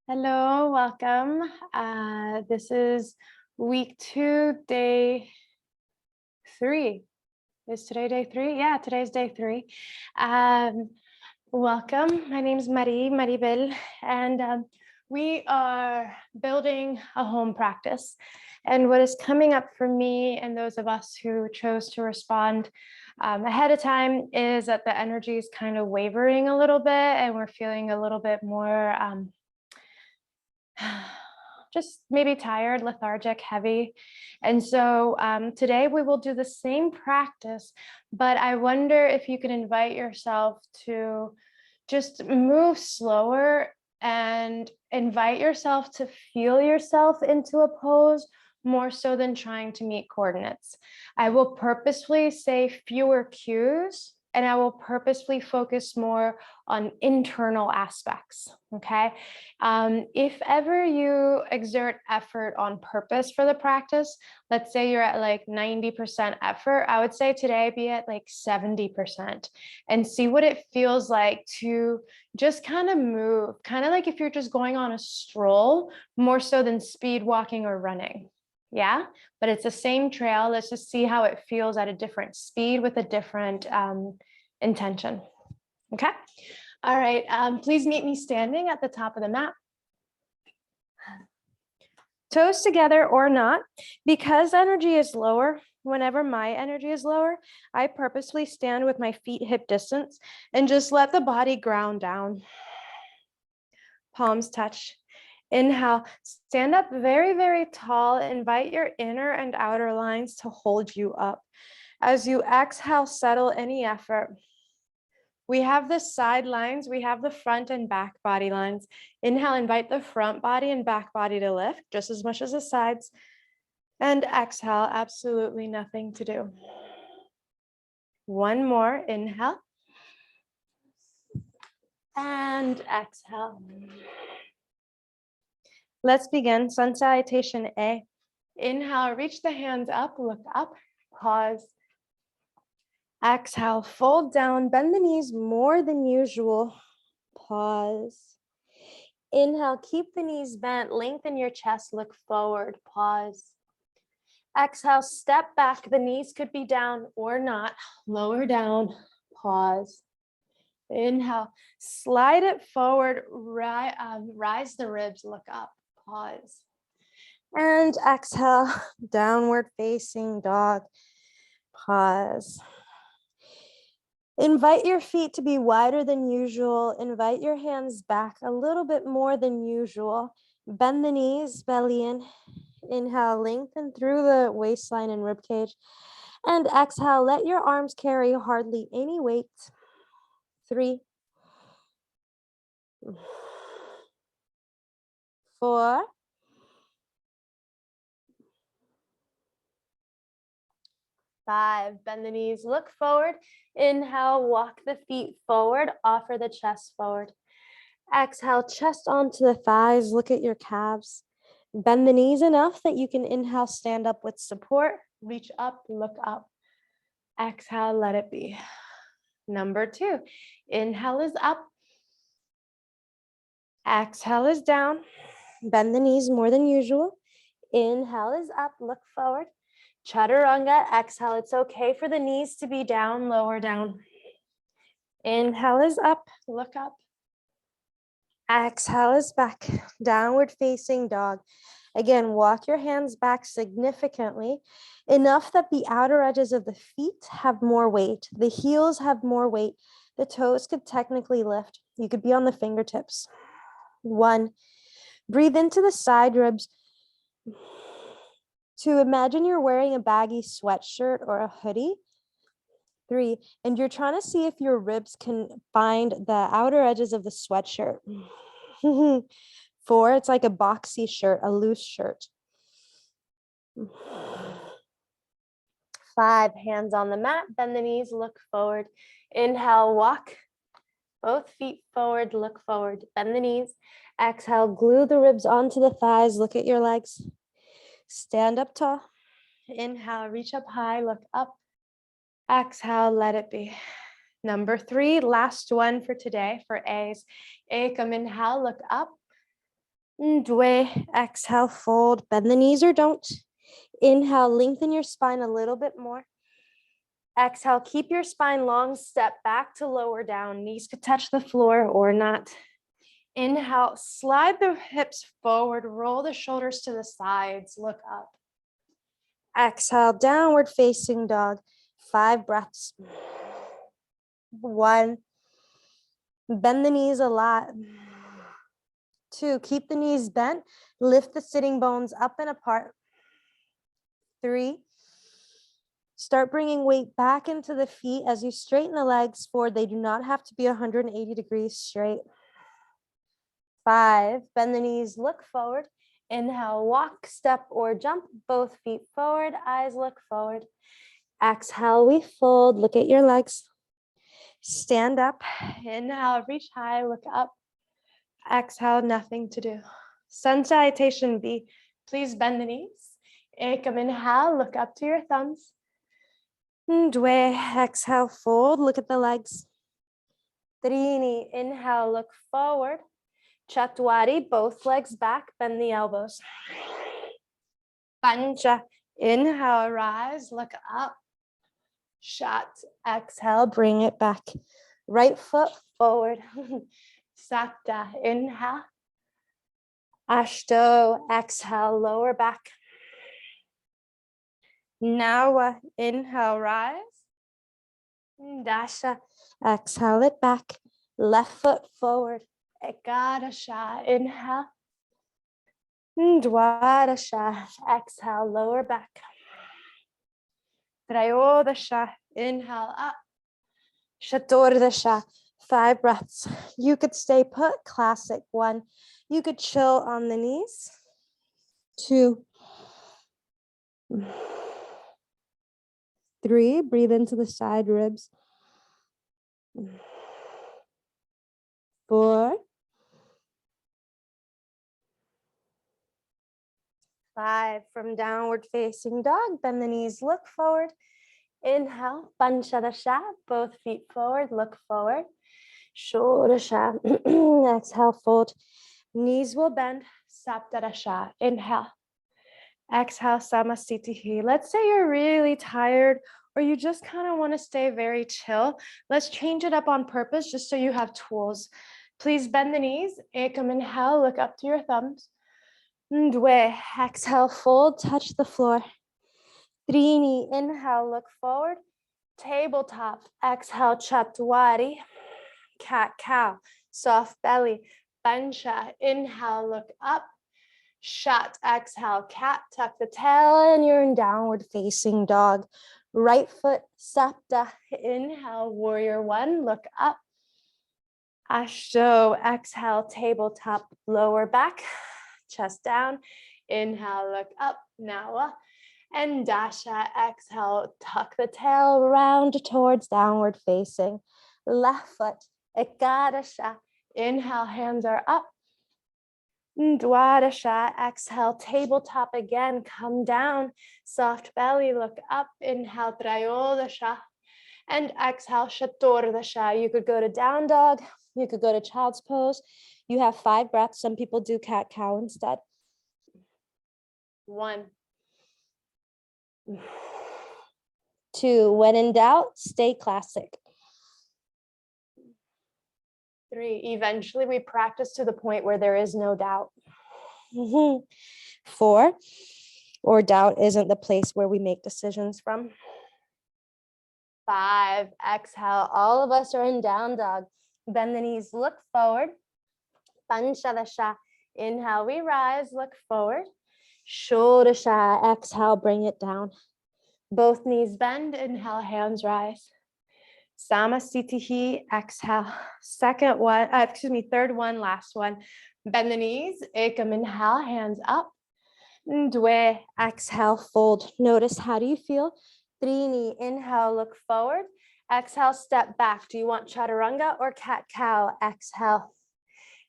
Hello, welcome. This is week 2, day 3. Is today day 3? Yeah, today's day 3. Welcome. My name is Maribel, and we are building a home practice. And what is coming up for me and those of us who chose to respond ahead of time is that the energy is kind of wavering a little bit, and we're feeling a little bit more just maybe tired, lethargic, heavy. And so today we will do the same practice, but I wonder if you can invite yourself to just move slower and invite yourself to feel yourself into a pose more so than trying to meet coordinates. I will purposefully say fewer cues, and I will purposefully focus more on internal aspects, okay? If ever you exert effort on purpose for the practice, let's say you're at like 90% effort, I would say today be at like 70% and see what it feels like to just kind of move, kind of like if you're just going on a stroll, more so than speed walking or running. Yeah, but it's the same trail. Let's just see how it feels at a different speed with a different intention. Okay. All right. Please meet me standing at the top of the mat. Toes together or not. Because energy is lower, whenever my energy is lower, I purposely stand with my feet hip distance and just let the body ground down. Palms touch. Inhale, stand up very, very tall. Invite your inner and outer lines to hold you up. As you exhale, settle any effort. We have the side lines, we have the front and back body lines. Inhale, invite the front body and back body to lift just as much as the sides. And exhale, absolutely nothing to do. One more, inhale. And exhale. Let's begin. Sun Salutation A. Inhale, reach the hands up, look up, pause. Exhale, fold down, bend the knees more than usual. Pause. Inhale, keep the knees bent, lengthen your chest, look forward, pause. Exhale, step back, the knees could be down or not, lower down, pause. Inhale, slide it forward, rise the ribs, look up, pause. And exhale, downward facing dog, pause. Invite your feet to be wider than usual. Invite your hands back a little bit more than usual. Bend the knees, belly in. Inhale, lengthen through the waistline and rib cage. And exhale, let your arms carry hardly any weight. 3, 4, 5. Bend the knees, look forward. Inhale, walk the feet forward, offer the chest forward. Exhale, chest onto the thighs, look at your calves. Bend the knees enough that you can inhale, stand up with support, reach up, look up. Exhale, let it be. Number 2, inhale is up. Exhale is down. Bend the knees more than usual. Inhale is up, look forward. Chaturanga, exhale. It's okay for the knees to be down, lower down. Inhale is up, look up. Exhale is back, downward facing dog. Again, walk your hands back significantly, enough that the outer edges of the feet have more weight. The heels have more weight. The toes could technically lift. You could be on the fingertips. 1, breathe into the side ribs. 2, imagine you're wearing a baggy sweatshirt or a hoodie. 3, and you're trying to see if your ribs can find the outer edges of the sweatshirt. 4, it's like a boxy shirt, a loose shirt. 5, hands on the mat, bend the knees, look forward. Inhale, walk both feet forward, look forward, bend the knees. Exhale, glue the ribs onto the thighs, look at your legs. Stand up tall. Inhale, reach up high, look up. Exhale, let it be. Number 3, last one for today for A's. Ekam, inhale, look up. Dwe, exhale, fold, bend the knees or don't. Inhale, lengthen your spine a little bit more. Exhale, keep your spine long, step back to lower down. Knees could touch the floor or not. Inhale, slide the hips forward, roll the shoulders to the sides, look up. Exhale, downward facing dog. 5 breaths. 1, bend the knees a lot. 2, keep the knees bent, lift the sitting bones up and apart. 3, start bringing weight back into the feet as you straighten the legs forward. They do not have to be 180 degrees straight. 5, bend the knees, look forward. Inhale, walk, step, or jump, both feet forward, eyes look forward. Exhale, we fold, look at your legs. Stand up, inhale, reach high, look up. Exhale, nothing to do. Sun salutation B, please bend the knees. Ekam, inhale, look up to your thumbs. Dwe, exhale, fold, look at the legs. Trini, inhale, look forward. Chatwari, both legs back, bend the elbows. Pancha, inhale, rise, look up. Shat, exhale, bring it back. Right foot forward. Sapta, inhale. Ashto, exhale, lower back. Nawa, inhale, rise. Dasha, exhale it back. Left foot forward. Ekadasha, inhale. Dwadasha, exhale, lower back. Trayodasha, inhale up. Shatordasha, 5 breaths. You could stay put, classic. 1, you could chill on the knees. 2, 3, breathe into the side ribs. 4, 5, from downward facing dog, bend the knees, look forward. Inhale, Panchadasha, both feet forward, look forward. Shodasha, exhale, fold. Knees will bend, Saptadasha, inhale. Exhale, Samasthiti. Let's say you're really tired or you just kind of want to stay very chill. Let's change it up on purpose just so you have tools. Please bend the knees. Ekam, inhale, look up to your thumbs. Ndwe, exhale, fold, touch the floor. Trini, inhale, look forward. Tabletop, exhale, Chatwari. Cat, cow, soft belly. Pancha, inhale, look up. Shat, exhale, cat, tuck the tail, and you're in downward facing dog. Right foot, sapta, inhale, warrior 1, look up. Ashto, exhale, tabletop, lower back, chest down. Inhale, look up, Nawa. And Dasha, exhale, tuck the tail, round towards downward facing. Left foot, Ekadasha, inhale, hands are up. Dwadasha, exhale, tabletop again, come down, soft belly, look up, inhale, Trayodasha, and exhale, Shatordasha. You could go to down dog, you could go to child's pose. You have 5 breaths. Some people do cat cow instead. 1, 2, when in doubt, stay classic. 3, eventually we practice to the point where there is no doubt. 4, or doubt isn't the place where we make decisions from. 5, exhale, all of us are in down dog. Bend the knees, look forward. Panchadasha, inhale, we rise, look forward. Shodasha, exhale, bring it down. Both knees bend, inhale, hands rise. Samasthiti, exhale. Third one, last one. Bend the knees, ekam, inhale, hands up. Dwe, exhale, fold. Notice, how do you feel? Trini, inhale, look forward. Exhale, step back. Do you want chaturanga or cat cow? Exhale.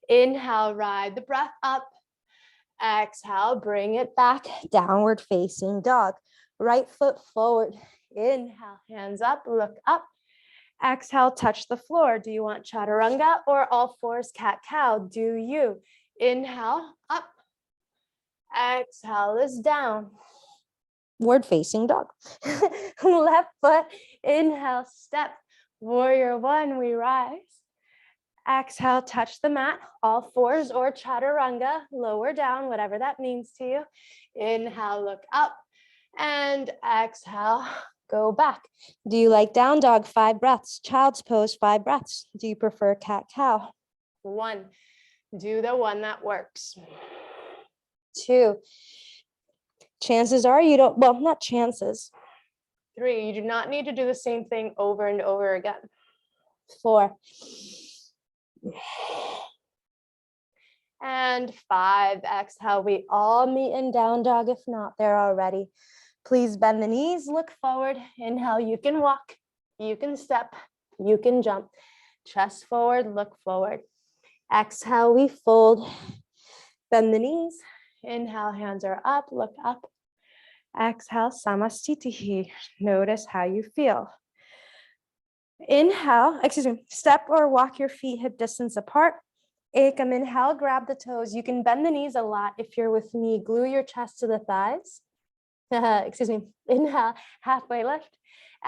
Inhale, ride the breath up. Exhale, bring it back. Downward facing dog. Right foot forward. Inhale, hands up, look up. Exhale, touch the floor. Do you want chaturanga or all fours cat cow? Do you? Inhale, up. Exhale is down. Forward facing dog. Left foot, inhale, step. Warrior one, we rise. Exhale, touch the mat, all fours or chaturanga, lower down, whatever that means to you. Inhale, look up, and exhale, go back. Do you like down dog? 5 breaths. Child's pose, 5 breaths. Do you prefer cat cow? 1. Do the one that works. 2. Chances are you don't, well, not chances. 3, you do not need to do the same thing over and over again. 4. And 5, exhale. We all meet in down dog if not there already. Please bend the knees, look forward. Inhale, you can walk, you can step, you can jump. Chest forward, look forward. Exhale, we fold. Bend the knees. Inhale, hands are up, look up. Exhale, samastitihi. Notice how you feel. Inhale, step or walk your feet hip distance apart. Ekam, inhale, grab the toes. You can bend the knees a lot. If you're with me, glue your chest to the thighs. Inhale, halfway lift.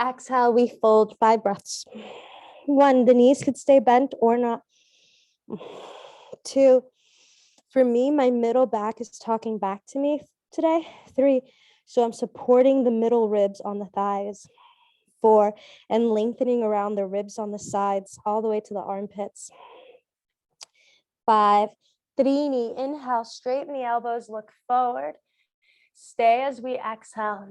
Exhale, we fold, 5 breaths. 1, the knees could stay bent or not. 2, for me, my middle back is talking back to me today. 3, so I'm supporting the middle ribs on the thighs. 4, and lengthening around the ribs on the sides all the way to the armpits. 5, Trini, inhale, straighten the elbows, look forward. Stay as we exhale.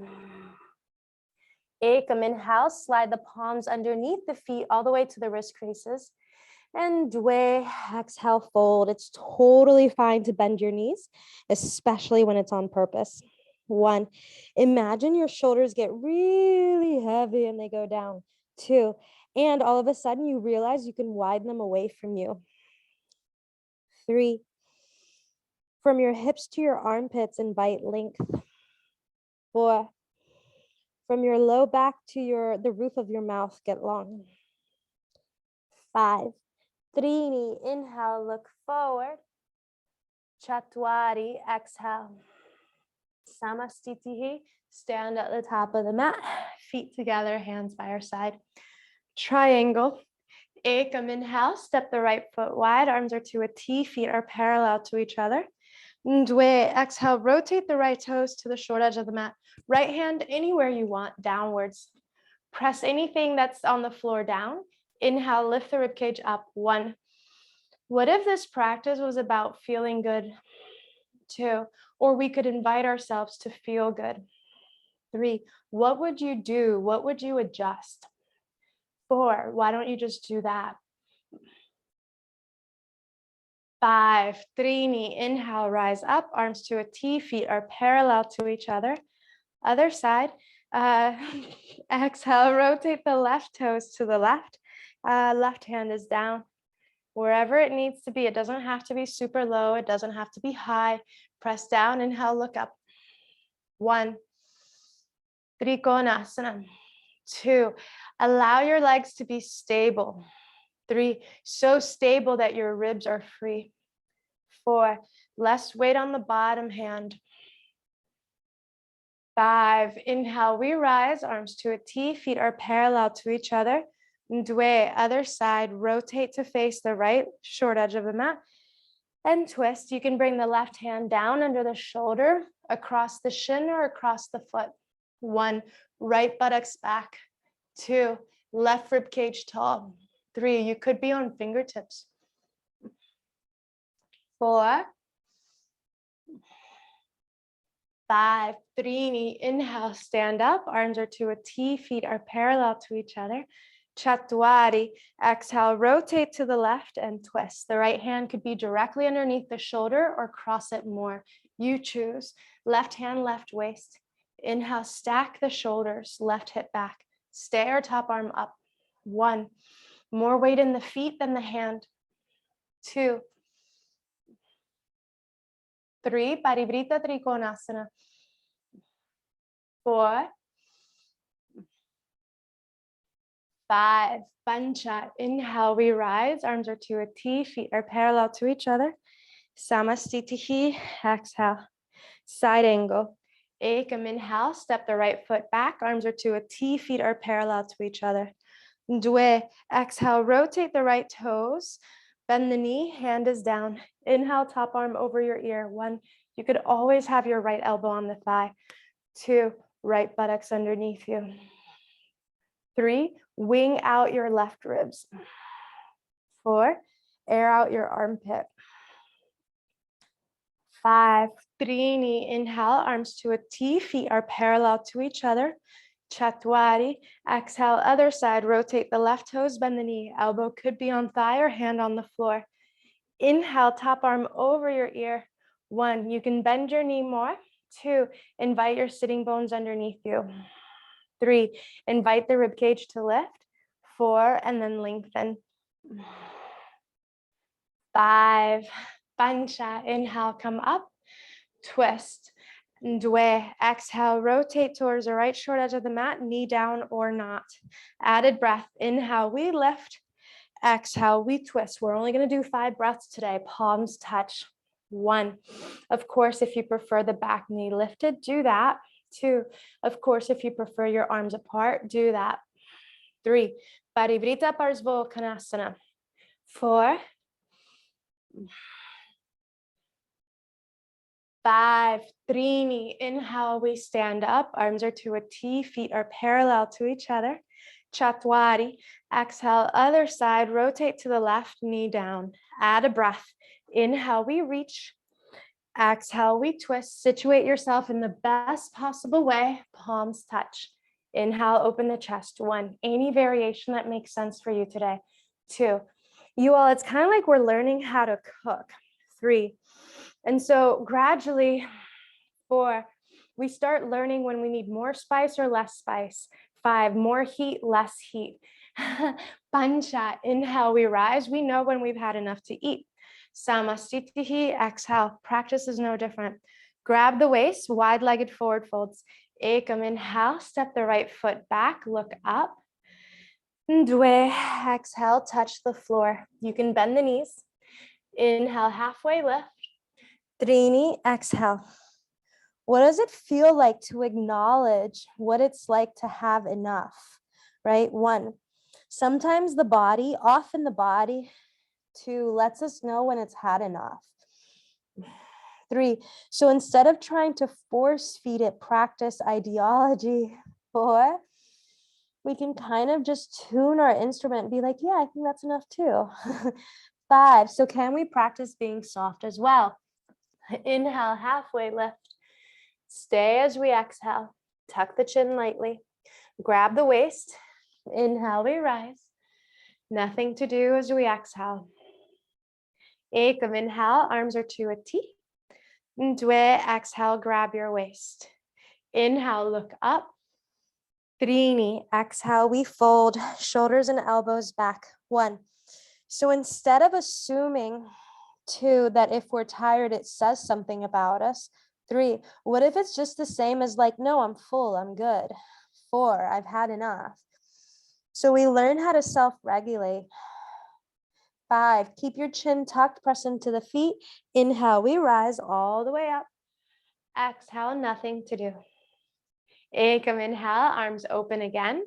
Ekam, inhale, slide the palms underneath the feet all the way to the wrist creases. And Dwe, exhale, fold. It's totally fine to bend your knees, especially when it's on purpose. 1, imagine your shoulders get really heavy and they go down. 2, and all of a sudden you realize you can widen them away from you. 3, from your hips to your armpits, invite length. 4, from your low back to the roof of your mouth, get long. 5, Trini, inhale, look forward. Chatwari, exhale. Samastitihi, stand at the top of the mat, feet together, hands by our side. Triangle. Ekam, inhale, step the right foot wide, arms are to a T, feet are parallel to each other. Ndwe, exhale, rotate the right toes to the short edge of the mat. Right hand anywhere you want, downwards. Press anything that's on the floor down. Inhale, lift the ribcage up. 1. What if this practice was about feeling good? 2, or we could invite ourselves to feel good. 3, what would you do? What would you adjust? 4, why don't you just do that? 5, Trini, inhale, rise up, arms to a T, feet are parallel to each other. Other side, exhale, rotate the left toes to the left. Left hand is down. Wherever it needs to be, it doesn't have to be super low, it doesn't have to be high. Press down, inhale, look up. 1, Trikonasana. 2, allow your legs to be stable. 3, so stable that your ribs are free. 4, less weight on the bottom hand. 5, inhale, we rise, arms to a T, feet are parallel to each other. Ndwe, other side, rotate to face the right short edge of the mat and twist. You can bring the left hand down under the shoulder, across the shin or across the foot. 1, right buttocks back. 2, left rib cage tall. 3, you could be on fingertips. 4, 5, Trini, inhale, stand up, arms are to a T, feet are parallel to each other. Chatwari, exhale, rotate to the left and twist. The right hand could be directly underneath the shoulder or cross it more. You choose. Left hand, left waist. Inhale, stack the shoulders, left hip back. Stay or top arm up. 1, more weight in the feet than the hand. 2, 3, Parivrita Trikonasana. 4, 5, Pancha. Inhale, we rise, arms are to a T, feet are parallel to each other. Samastitihi, exhale. Side angle. Ekam, inhale, step the right foot back. Arms are to a T, feet are parallel to each other. Dwe, exhale, rotate the right toes. Bend the knee, hand is down. Inhale, top arm over your ear. 1, you could always have your right elbow on the thigh. 2, right buttocks underneath you. 3, wing out your left ribs. 4, air out your armpit. 5, Trini, inhale, arms to a T, feet are parallel to each other. Chatwari, exhale, other side, rotate the left toes, bend the knee. Elbow could be on thigh or hand on the floor. Inhale, top arm over your ear. 1, you can bend your knee more. 2, invite your sitting bones underneath you. 3, invite the rib cage to lift. 4, and then lengthen. 5, Pancha, inhale, come up, twist. Dwe, exhale, rotate towards the right short edge of the mat, knee down or not. Added breath, inhale, we lift. Exhale, we twist. We're only going to do 5 breaths today. Palms touch. 1, of course, if you prefer the back knee lifted, do that. 2, of course, if you prefer your arms apart, do that. 3, Parivrita Parsvo Konasana. 4, 5, Trini, inhale, we stand up. Arms are to a T, feet are parallel to each other. Chatwari, exhale, other side, rotate to the left, knee down. Add a breath. Inhale, we reach. Exhale, we twist. Situate yourself in the best possible way. Palms touch. Inhale, open the chest. 1, any variation that makes sense for you today. 2, you all, it's kind of like we're learning how to cook. 3, and so gradually, 4, we start learning when we need more spice or less spice. 5, more heat, less heat. Pancha, inhale, we rise. We know when we've had enough to eat. Samastitihi, exhale. Practice is no different. Grab the waist, wide-legged forward folds. Ekam, inhale, step the right foot back, look up. Dwe, exhale, touch the floor. You can bend the knees. Inhale, halfway lift. Trini, exhale. What does it feel like to acknowledge what it's like to have enough, right? 1, sometimes often the body, 2, lets us know when it's had enough. 3, so instead of trying to force feed it, practice ideology. 4, we can kind of just tune our instrument and be like, yeah, I think that's enough too. 5, so can we practice being soft as well? Inhale, halfway lift. Stay as we exhale. Tuck the chin lightly. Grab the waist. Inhale, we rise. Nothing to do as we exhale. Ekam, inhale, arms are to a T. Dwe, exhale, grab your waist. Inhale, look up. Trini, exhale, we fold, shoulders and elbows back. 1, so instead of assuming 2, that if we're tired, it says something about us. 3, what if it's just the same as like, no, I'm full, I'm good. 4, I've had enough. So we learn how to self-regulate. 5, keep your chin tucked, press into the feet. Inhale, we rise all the way up. Exhale, nothing to do. Ekam, inhale, arms open again.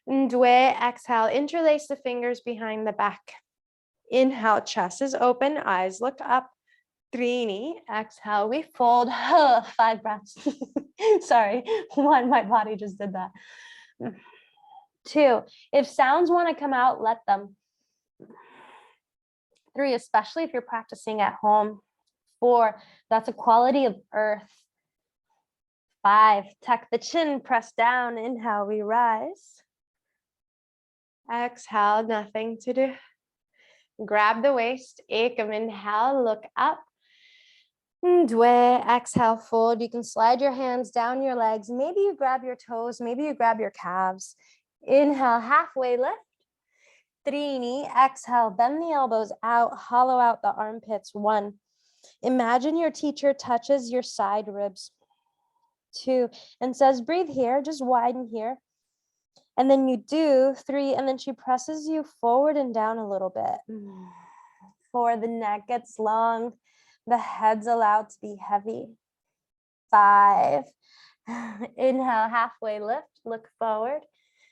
Dwe, exhale, interlace the fingers behind the back. Inhale, chest is open, eyes look up. Trini, exhale, we fold. 5 breaths. Sorry, 1, my body just did that. 2, if sounds want to come out, let them. 3, especially if you're practicing at home. 4, that's a quality of earth. 5, tuck the chin, press down. Inhale, we rise. Exhale, nothing to do. Grab the waist. Ekam, inhale, look up. Dwe, exhale, fold. You can slide your hands down your legs. Maybe you grab your toes. Maybe you grab your calves. Inhale, halfway lift. Trini, exhale, bend the elbows out, hollow out the armpits. 1, imagine your teacher touches your side ribs. 2, and says, breathe here, just widen here. And then you do 3, and then she presses you forward and down a little bit. 4, the neck gets long. The head's allowed to be heavy. 5. Inhale, halfway lift, look forward.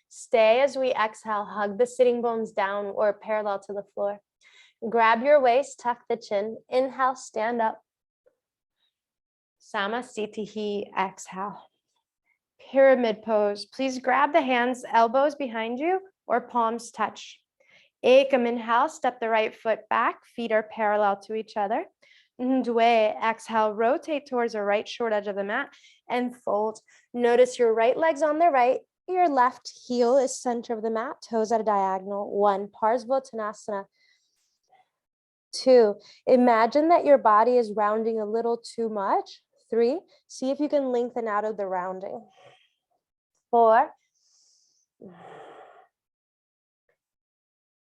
Stay as we exhale, hug the sitting bones down or parallel to the floor. Grab your waist, tuck the chin. Inhale, stand up. Samasthiti, exhale. Pyramid pose. Please grab the hands, elbows behind you or palms touch. Ekam, inhale, step the right foot back. Feet are parallel to each other. Ndwe, exhale, rotate towards the right short edge of the mat and fold. Notice your right leg's on the right. Your left heel is center of the mat, toes at a diagonal. 1, Parsvottanasana. 2, imagine that your body is rounding a little too much. 3, see if you can lengthen out of the rounding. 4,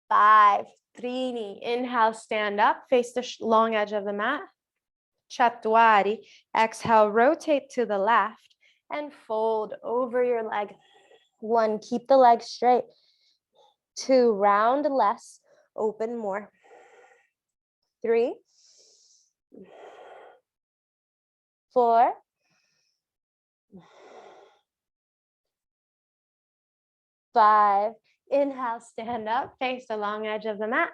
5, Trini, inhale, stand up, face the long edge of the mat. Chatwari, exhale, rotate to the left and fold over your leg. 1, keep the leg straight. 2, round less, open more. 3, 4, 5, inhale, stand up, face the long edge of the mat.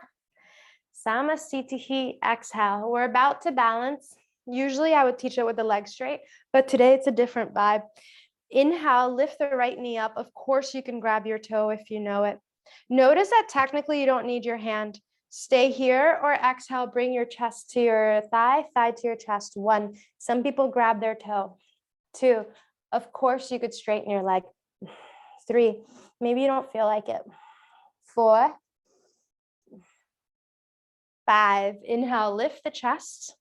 Samasthiti, exhale. We're about to balance. Usually I would teach it with the leg straight, but today it's a different vibe. Inhale, lift the right knee up. Of course, you can grab your toe if you know it. Notice that technically you don't need your hand. Stay here or exhale, bring your chest to your thigh, thigh to your chest. 1, some people grab their toe. 2, of course, you could straighten your leg. 3, maybe you don't feel like it. 4, 5, inhale, lift the chest.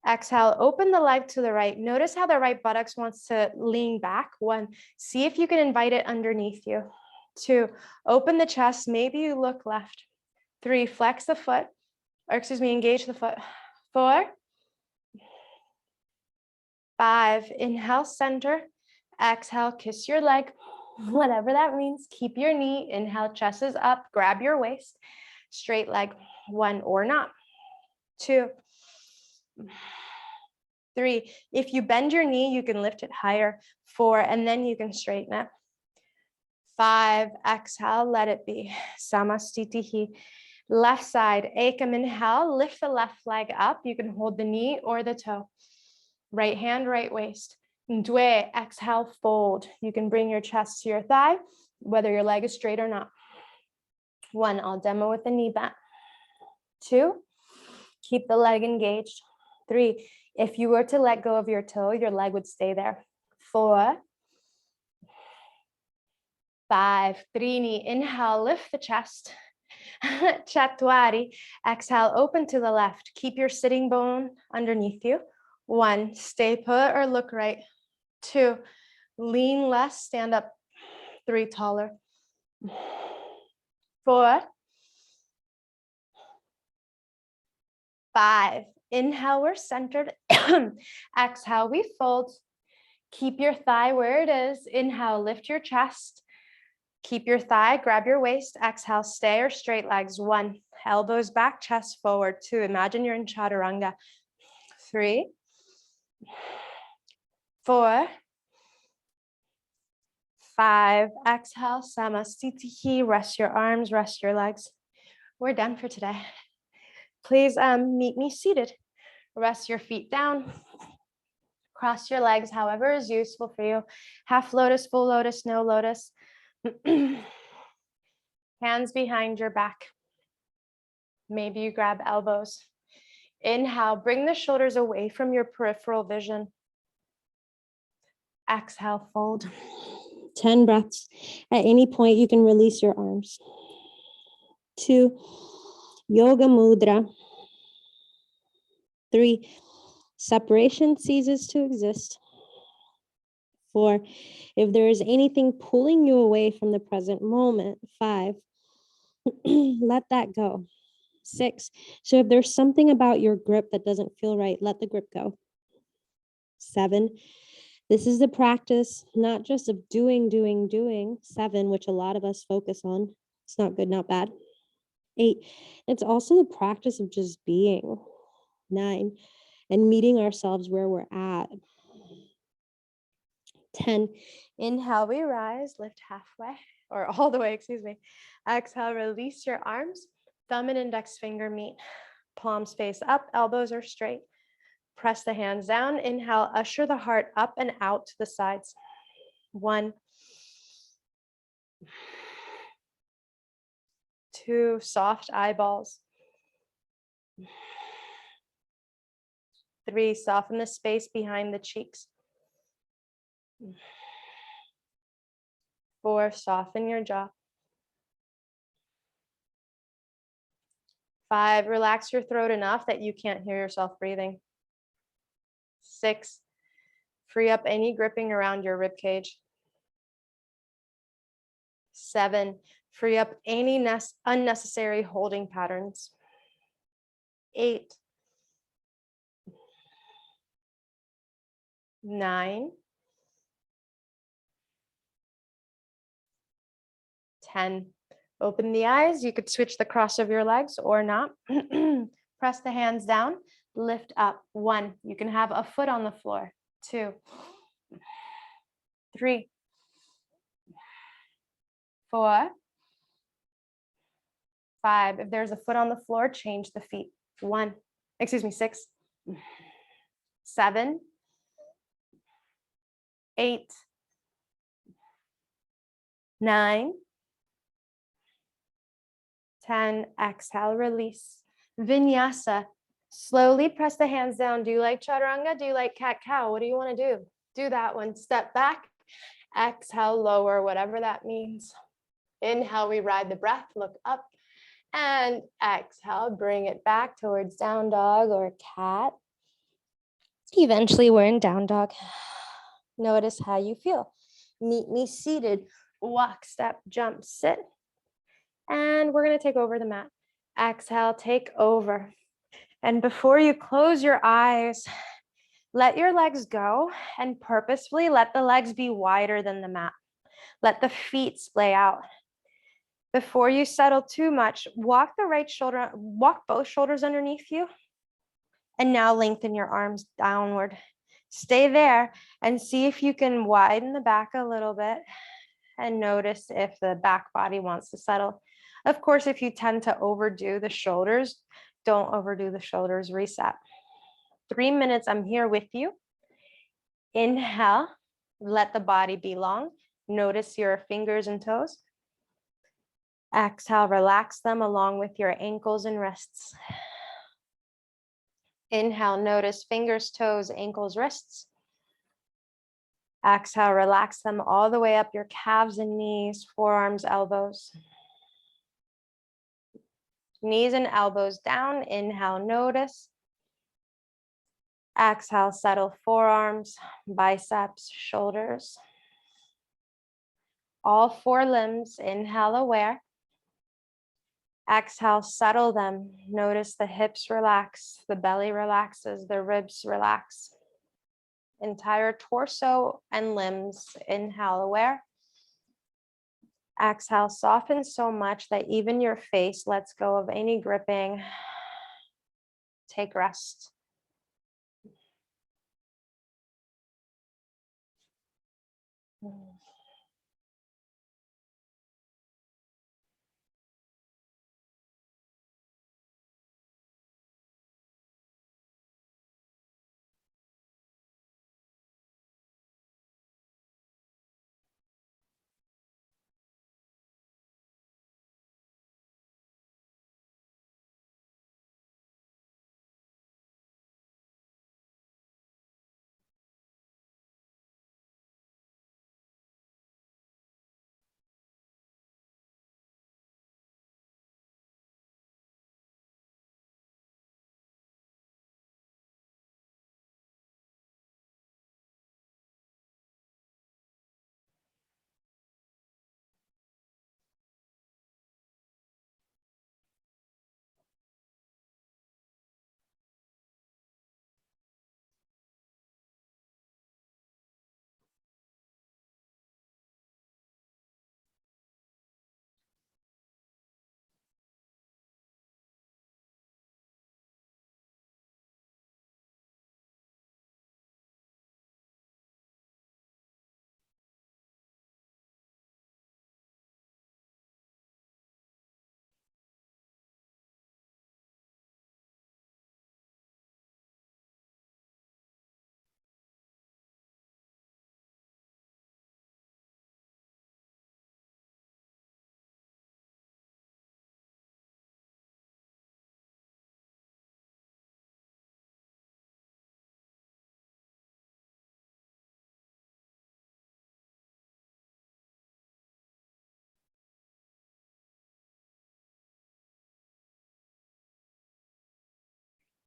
Exhale, open the leg to the right. Notice how the right buttocks wants to lean back. 1, see if you can invite it underneath you. 2, open the chest. Maybe you look left. 3, flex the foot, or excuse me, engage the foot. 4, 5, inhale, center. Exhale, kiss your leg, whatever that means. Keep your knee. Inhale, chest is up. Grab your waist. Straight leg. 1 or not. 2, 3. If you bend your knee, you can lift it higher. 4, and then you can straighten it. 5, exhale, let it be. Samasthiti. Left side, ekam, inhale, lift the left leg up. You can hold the knee or the toe. Right hand, right waist. Ndwe, exhale, fold. You can bring your chest to your thigh, whether your leg is straight or not. 1, I'll demo with the knee bent. 2, keep the leg engaged. 3, if you were to let go of your toe, your leg would stay there. 4, 5, Trini, inhale, lift the chest. Chatwari, exhale, open to the left. Keep your sitting bone underneath you. 1, stay put or look right. 2, lean less, stand up. 3, taller. 4, 5, inhale, we're centered. Exhale, we fold. Keep your thigh where it is. Inhale, lift your chest. Keep your thigh, grab your waist. Exhale, stay or straight legs. 1, elbows back, chest forward. 2, imagine you're in chaturanga. 3, 4, 5, exhale, samasthiti. Rest your arms, rest your legs. We're done for today. Please meet me seated. Rest your feet down. Cross your legs, however is useful for you. Half lotus, full lotus, no lotus. Hands behind your back. Maybe you grab elbows. Inhale, bring the shoulders away from your peripheral vision. Exhale, fold. 10 breaths. At any point, you can release your arms. 2, yoga mudra. 3, separation ceases to exist. 4, if there is anything pulling you away from the present moment. 5, let that go. 6, so if there's something about your grip that doesn't feel right, let the grip go. 7, this is the practice, not just of doing. 7, which a lot of us focus on. It's not good, not bad. 8, it's also the practice of just being. 9, and meeting ourselves where we're at. 10, inhale, we rise, lift halfway, or all the way, excuse me. Exhale, release your arms, thumb and index finger meet, palms face up, elbows are straight. Press the hands down, inhale, usher the heart up and out to the sides. 1, 2, soft eyeballs. 3, soften the space behind the cheeks. 4, soften your jaw. 5, relax your throat enough that you can't hear yourself breathing. 6, free up any gripping around your rib cage. 7, free up any unnecessary holding patterns. 8, 9, 10. Open the eyes. You could switch the cross of your legs or not. Press the hands down, lift up. 1, you can have a foot on the floor. 2, 3, 4, 5. If there's a foot on the floor, change the feet. 6, 7, 8, 9, 10. Exhale, release. Vinyasa. Slowly press the hands down. Do you like chaturanga? Do you like cat-cow? What do you want to do? Do that one. Step back. Exhale, lower, whatever that means. Inhale, we ride the breath. Look up. And exhale, bring it back towards down dog or cat. Eventually, we're in down dog. Notice how you feel. Meet me seated. Walk, step, jump, sit. And we're going to take over the mat. Exhale, take over. And before you close your eyes, let your legs go and purposefully let the legs be wider than the mat. Let the feet splay out. Before you settle too much, walk both shoulders underneath you. And now lengthen your arms downward. Stay there and see if you can widen the back a little bit and notice if the back body wants to settle. Of course, if you tend to overdo the shoulders, don't overdo the shoulders, reset. 3 minutes, I'm here with you. Inhale, let the body be long. Notice your fingers and toes. Exhale, relax them along with your ankles and wrists. Inhale, notice fingers, toes, ankles, wrists. Exhale, relax them all the way up your calves and knees, forearms, elbows. Knees and elbows down. Inhale, notice. Exhale, settle forearms, biceps, shoulders. All 4 limbs. Inhale, aware. Exhale, settle them. Notice the hips relax, the belly relaxes, the ribs relax. Entire torso and limbs. Inhale, aware. Exhale, soften so much that even your face lets go of any gripping. Take rest.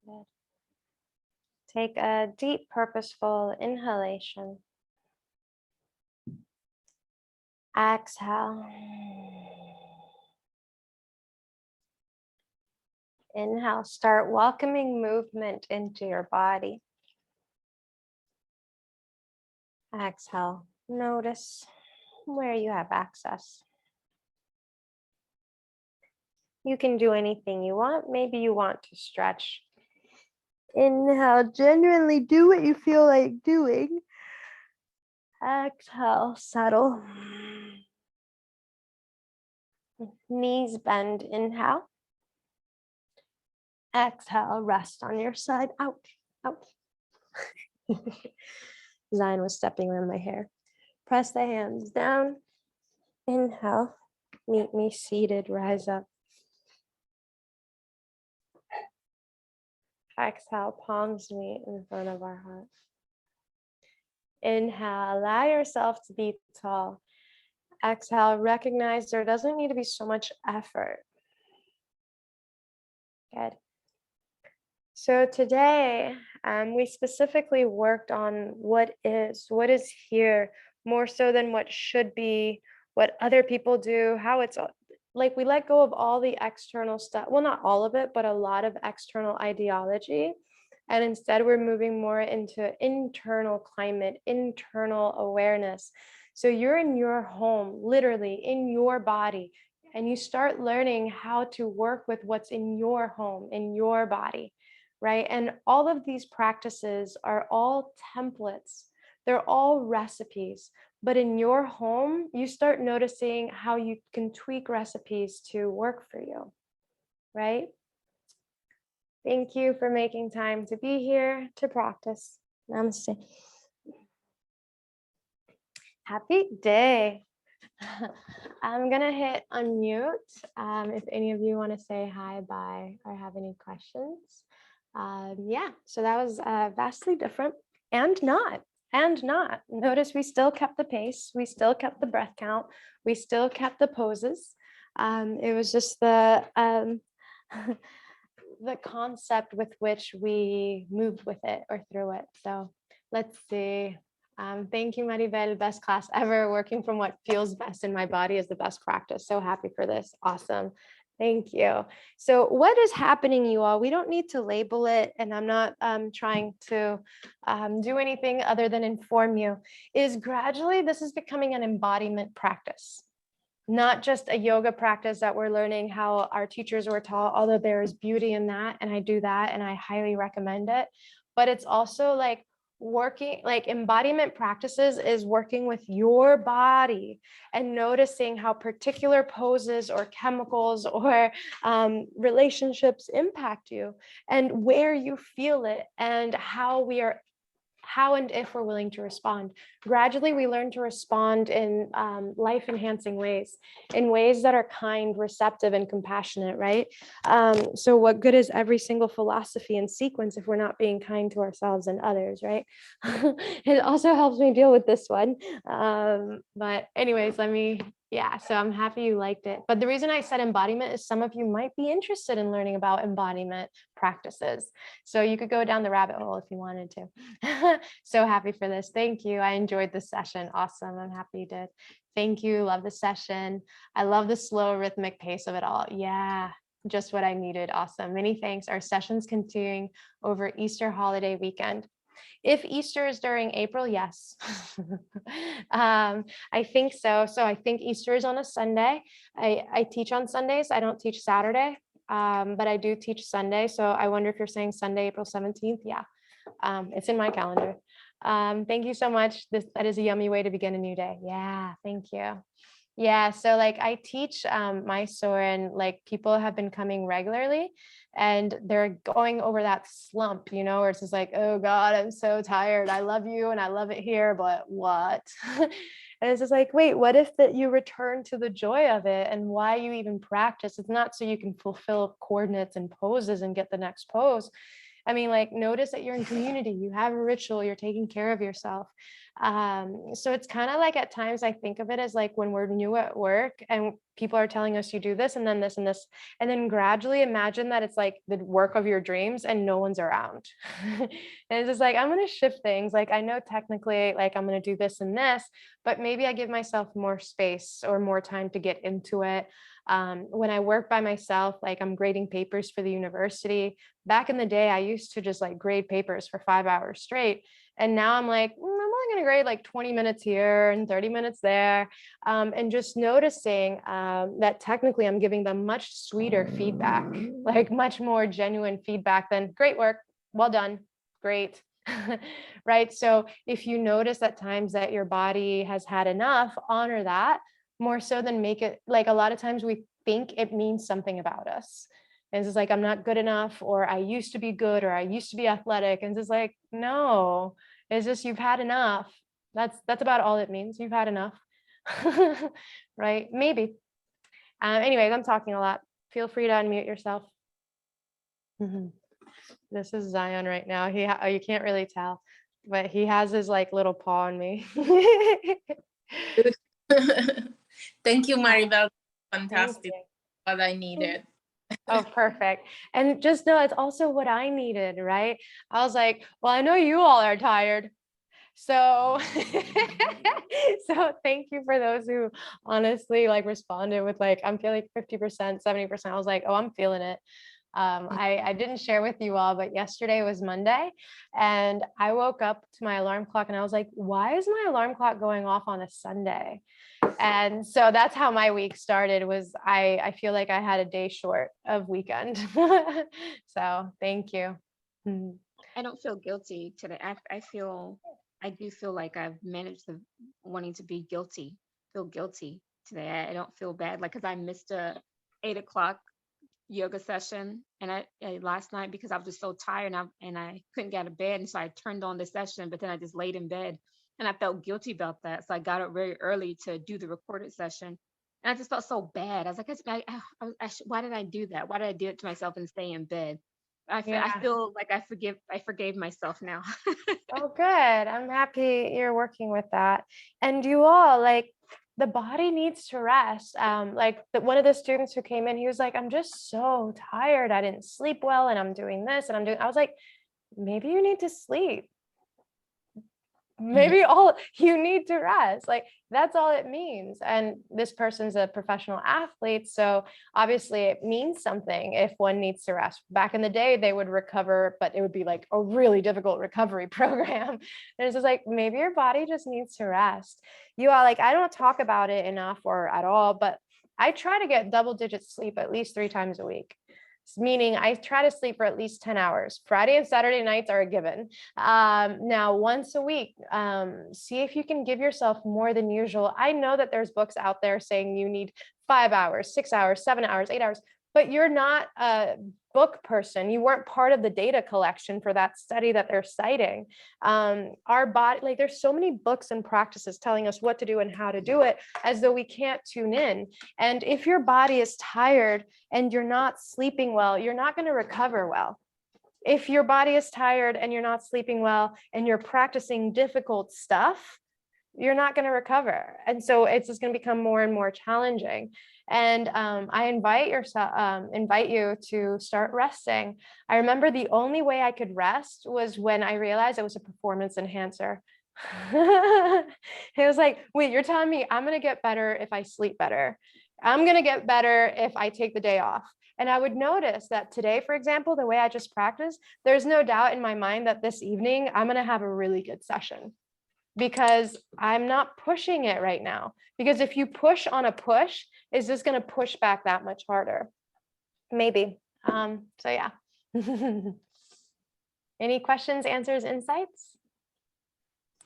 Good. Take a deep, purposeful inhalation. Exhale. Inhale, start welcoming movement into your body. Exhale, notice where you have access. You can do anything you want. Maybe you want to stretch. Inhale, genuinely do what you feel like doing. Exhale, settle. Knees bend, inhale. Exhale, rest on your side. Ouch, ouch. Zion was stepping around my hair. Press the hands down. Inhale, meet me seated, rise up. Exhale, palms meet in front of our heart. Inhale, allow yourself to be tall. Exhale, recognize there doesn't need to be so much effort. Good. So today, we specifically worked on what is here, more so than what should be, what other people do, how it's like we let go of all the external stuff. Well, not all of it, but a lot of external ideology. And instead, we're moving more into internal climate, internal awareness. So you're in your home, literally in your body, and you start learning how to work with what's in your home, in your body, right? And all of these practices are all templates. They're all recipes. But in your home, you start noticing how you can tweak recipes to work for you, right? Thank you for making time to be here to practice. Namaste. Happy day. I'm gonna hit unmute if any of you want to say hi, bye, or have any questions. Yeah, so that was vastly different and not. Notice we still kept the pace, we still kept the breath count, we still kept the poses. It was just the the concept with which we moved with it or through it. So let's see. Thank you, Maribel. Best class ever. Working from what feels best in my body is the best practice. So happy for this. Awesome. Thank you. So what is happening, you all? We don't need to label it, and I'm not trying to do anything other than inform you, is gradually this is becoming an embodiment practice. Not just a yoga practice that we're learning how our teachers were taught, although there is beauty in that, and I do that, and I highly recommend it. But it's also like working, like embodiment practices is working with your body and noticing how particular poses or chemicals or relationships impact you and where you feel it and how and if we're willing to respond. Gradually, we learn to respond in life-enhancing ways, in ways that are kind, receptive, and compassionate, right? So what good is every single philosophy and sequence if we're not being kind to ourselves and others, right? It also helps me deal with this one. But anyways, so I'm happy you liked it. But the reason I said embodiment is some of you might be interested in learning about embodiment practices. So you could go down the rabbit hole if you wanted to. So happy for this. Thank you. I enjoyed this session. Awesome. I'm happy you did. Thank you. Love the session. I love the slow rhythmic pace of it all. Yeah, just what I needed. Awesome. Many thanks. Our session's continuing over Easter holiday weekend. If Easter is during April, yes. I think so. So I think Easter is on a Sunday. I teach on Sundays. I don't teach Saturday, but I do teach Sunday. So I wonder if you're saying Sunday, April 17th. Yeah, it's in my calendar. Thank you so much. That is a yummy way to begin a new day. Yeah, thank you. Yeah, so like I teach Mysore, and like people have been coming regularly and they're going over that slump, where it's just like, oh God, I'm so tired. I love you and I love it here, but what? And it's just like, wait, what if that you return to the joy of it and why you even practice? It's not so you can fulfill coordinates and poses and get the next pose. I mean, like, notice that you're in community, you have a ritual, you're taking care of yourself. So it's kind of like at times I think of it as like when we're new at work and people are telling us you do this and then this and this, and then gradually imagine that it's like the work of your dreams and no one's around. And it's just like, I'm going to shift things. Like I know technically like I'm going to do this and this, but maybe I give myself more space or more time to get into it. When I work by myself, like I'm grading papers for the university. Back in the day, I used to just like grade papers for 5 hours straight. And now I'm like, I'm only going to grade like 20 minutes here and 30 minutes there. And just noticing that technically I'm giving them much sweeter feedback, like much more genuine feedback than great work, well done, great. Right. So if you notice at times that your body has had enough, honor that more so than make it like a lot of times we think it means something about us. And it's just like, I'm not good enough, or I used to be good, or I used to be athletic. And it's just like, no, it's just you've had enough. That's about all it means. You've had enough. Right? Maybe. Anyways, I'm talking a lot. Feel free to unmute yourself. This is Zion right now. You can't really tell, but he has his like little paw on me. Thank you, Maribel. Thank Fantastic. you. What I needed. Oh, perfect. And just know it's also what I needed, right? I was like, well, I know you all are tired. So, so thank you for those who honestly like responded with like, I'm feeling 50%, 70%. I was like, oh, I'm feeling it. I didn't share with you all, but yesterday was Monday and I woke up to my alarm clock and I was like, why is my alarm clock going off on a Sunday? And so that's how my week started was I feel like I had a day short of weekend. So thank you. I don't feel guilty today. I do feel like I've managed the wanting to be guilty, feel guilty today. I don't feel bad. Like, cause I missed a 8 o'clock yoga session and I last night because I was just so tired and I couldn't get out of bed. And so I turned on the session, but then I just laid in bed and I felt guilty about that. So I got up very early to do the recorded session. And I just felt so bad. I was like, why did I do that? Why did I do it to myself and stay in bed? I Yeah. feel like I forgave myself now. Oh, good. I'm happy you're working with that. And you all like the body needs to rest. One of the students who came in, he was like, I'm just so tired. I didn't sleep well and I'm doing this and I was like, maybe you need to sleep. Maybe all you need to rest, like that's all it means. And this person's a professional athlete, so obviously it means something if one needs to rest. Back in the day they would recover, but it would be like a really difficult recovery program. And it's just like maybe your body just needs to rest. You all, like I don't talk about it enough or at all, but I try to get double-digit sleep at least 3 times a week. Meaning I try to sleep for at least 10 hours. Friday and Saturday nights are a given. Now, once a week, see if you can give yourself more than usual. I know that there's books out there saying you need 5 hours, 6 hours, 7 hours, 8 hours, but you're not a book person. You weren't part of the data collection for that study that they're citing. Our body, like there's so many books and practices telling us what to do and how to do it as though we can't tune in. And if your body is tired and you're not sleeping well, you're not going to recover well. If your body is tired and you're not sleeping well and you're practicing difficult stuff, you're not going to recover. And so it's just going to become more and more challenging. And I invite you to start resting. I remember the only way I could rest was when I realized it was a performance enhancer. It was like, wait, you're telling me I'm going to get better if I sleep better. I'm going to get better if I take the day off. And I would notice that today, for example, the way I just practiced, there's no doubt in my mind that this evening I'm going to have a really good session because I'm not pushing it right now. Because if you push on a push, is this going to push back that much harder? Maybe. So yeah. Any questions, answers, insights?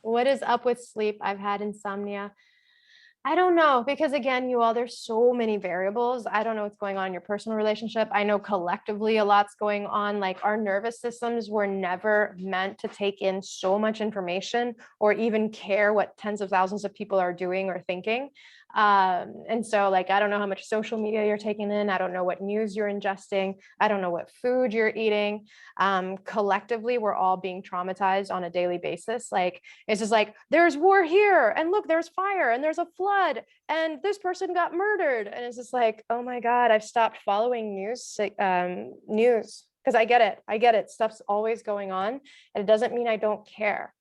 What is up with sleep? I've had insomnia. I don't know, because again, you all, there's so many variables. I don't know what's going on in your personal relationship. I know collectively a lot's going on. Like our nervous systems were never meant to take in so much information or even care what tens of thousands of people are doing or thinking. And so like, I don't know how much social media you're taking in. I don't know what news you're ingesting. I don't know what food you're eating. Collectively, we're all being traumatized on a daily basis. Like, it's just like, there's war here, and look, there's fire, and there's a flood, and this person got murdered. And it's just like, oh my God, I've stopped following news because I get it. Stuff's always going on, and it doesn't mean I don't care.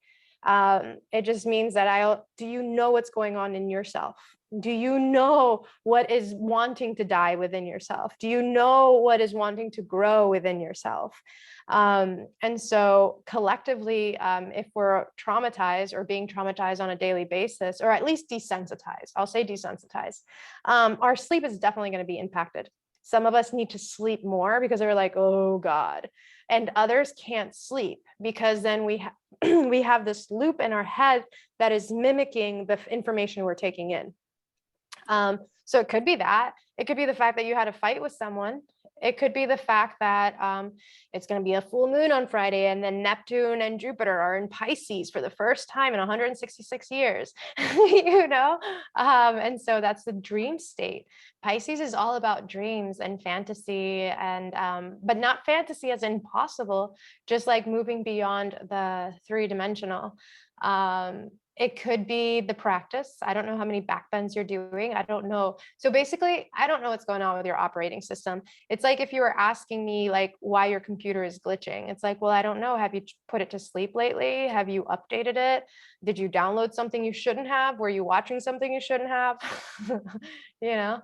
It just means that do you know what's going on in yourself? Do you know what is wanting to die within yourself? Do you know what is wanting to grow within yourself? And so collectively, if we're traumatized or being traumatized on a daily basis, or at least desensitized, I'll say desensitized, our sleep is definitely going to be impacted. Some of us need to sleep more because they're like, oh God. And others can't sleep because then we have this loop in our head that is mimicking the information we're taking in. So it could be that. It could be the fact that you had a fight with someone. It could be the fact that it's going to be a full moon on Friday, and then Neptune and Jupiter are in Pisces for the first time in 166 years, you know? And so that's the dream state. Pisces is all about dreams and fantasy, and but not fantasy as impossible, just like moving beyond the three-dimensional. It could be the practice. I don't know how many backbends you're doing. I don't know. So basically, I don't know what's going on with your operating system. It's like if you were asking me like why your computer is glitching. It's like, well, I don't know. Have you put it to sleep lately? Have you updated it? Did you download something you shouldn't have? Were you watching something you shouldn't have? You know?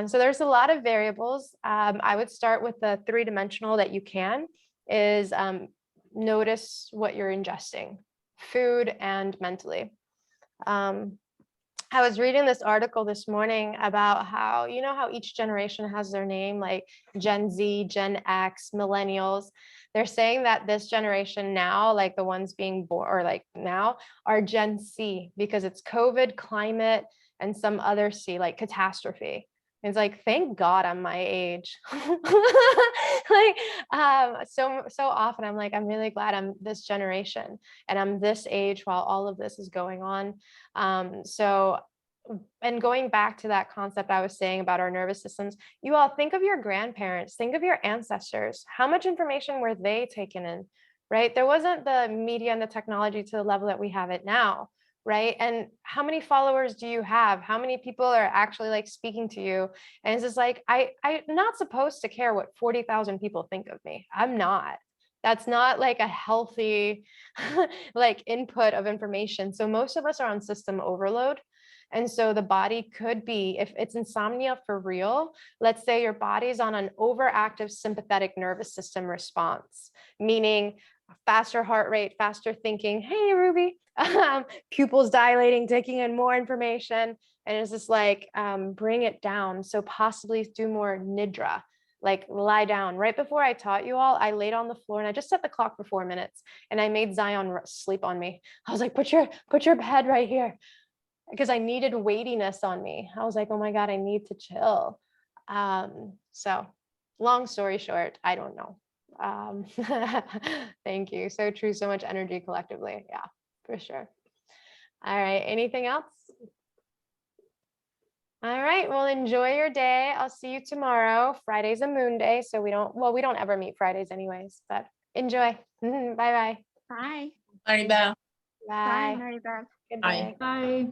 So there's a lot of variables. I would start with the three-dimensional that you can is notice what you're ingesting, food and mentally. I was reading this article this morning about how, you know, how each generation has their name, like Gen Z, Gen X, millennials. They're saying that this generation now, like the ones being born or like now, are Gen C because it's COVID, climate, and some other C, like catastrophe. It's like, thank God I'm my age. Like, so often I'm like, I'm really glad I'm this generation and I'm this age while all of this is going on. And going back to that concept I was saying about our nervous systems, you all think of your grandparents, think of your ancestors. How much information were they taking in, right? There wasn't the media and the technology to the level that we have it now. Right. And how many followers do you have? How many people are actually like speaking to you? And it's just like, I'm not supposed to care what 40,000 people think of me. I'm not. That's not like a healthy like input of information. So most of us are on system overload. And so the body could be, if it's insomnia for real, let's say your body's on an overactive sympathetic nervous system response, meaning faster heart rate, faster thinking. Hey, Ruby. Pupils dilating, taking in more information. And it's just like, bring it down. So possibly do more nidra, like lie down. Right before I taught you all, I laid on the floor and I just set the clock for 4 minutes and I made Zion sleep on me. I was like, put your head right here, because I needed weightiness on me. I was like, oh my God, I need to chill. So long story short, I don't know. Thank you. So true. So much energy collectively. Yeah, for sure. All right. Anything else? All right. Well, enjoy your day. I'll see you tomorrow. Friday's a moon day. So we don't ever meet Fridays anyways, but enjoy. Bye-bye. Bye. Maribel. Bye, Bye. Maribel. Good Bye. day. Bye.